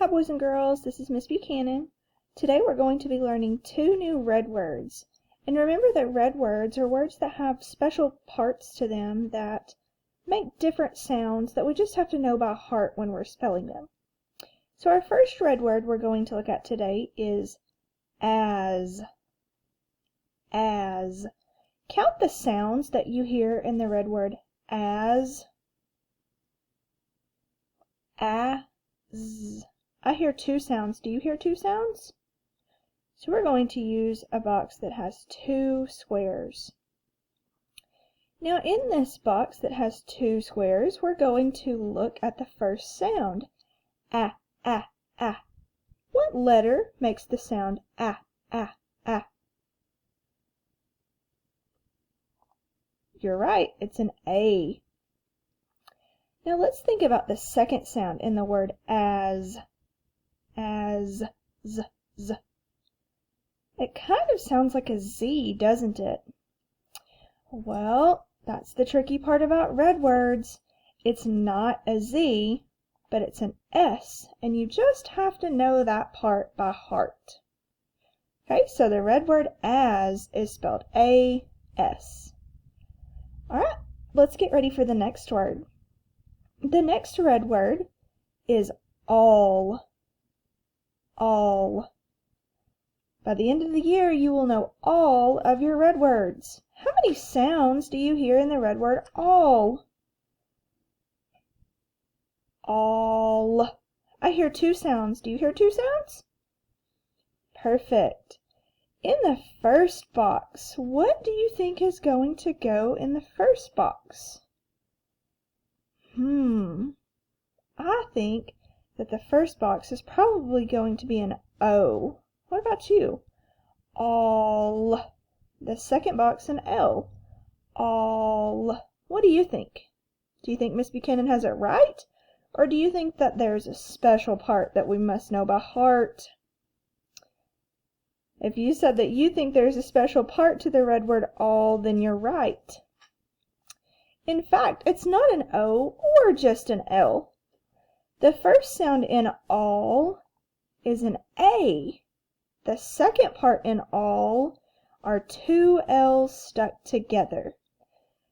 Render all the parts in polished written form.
Hi boys and girls, this is Miss Buchanan. Today we're going to be learning 2 new red words. And remember that red words are words that have special parts to them that make different sounds that we just have to know by heart when we're spelling them. So our first red word we're going to look at today is as. As. Count the sounds that you hear in the red word as. As. I hear 2 sounds. Do you hear 2 sounds? So we're going to use a box that has 2 squares. Now in this box that has 2 squares, we're going to look at the first sound. Ah, ah, ah. What letter makes the sound ah, ah, ah? You're right, it's an A. Now let's think about the second sound in the word as. As, z, z. It kind of sounds like a Z, doesn't it? Well, that's the tricky part about red words. It's not a Z, but it's an S, and you just have to know that part by heart. Okay, so the red word as is spelled A-S. Alright, let's get ready for the next word. The next red word is all. All. By the end of the year, you will know all of your red words. How many sounds do you hear in the red word all? All. I hear 2 sounds. Do you hear 2 sounds? Perfect. In the first box, what do you think is going to go in the first box? I think that the first box is probably going to be an O. What about you? All. The second box, an L. All. What do you think? Do you think Miss Buchanan has it right? Or do you think that there's a special part that we must know by heart? If you said that you think there's a special part to the red word all, then you're right. In fact, it's not an O or just an L. The first sound in all is an A. The second part in all are 2 L's stuck together.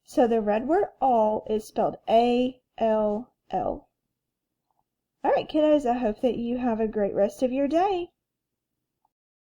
So the red word all is spelled A-L-L. Alright kiddos, I hope that you have a great rest of your day.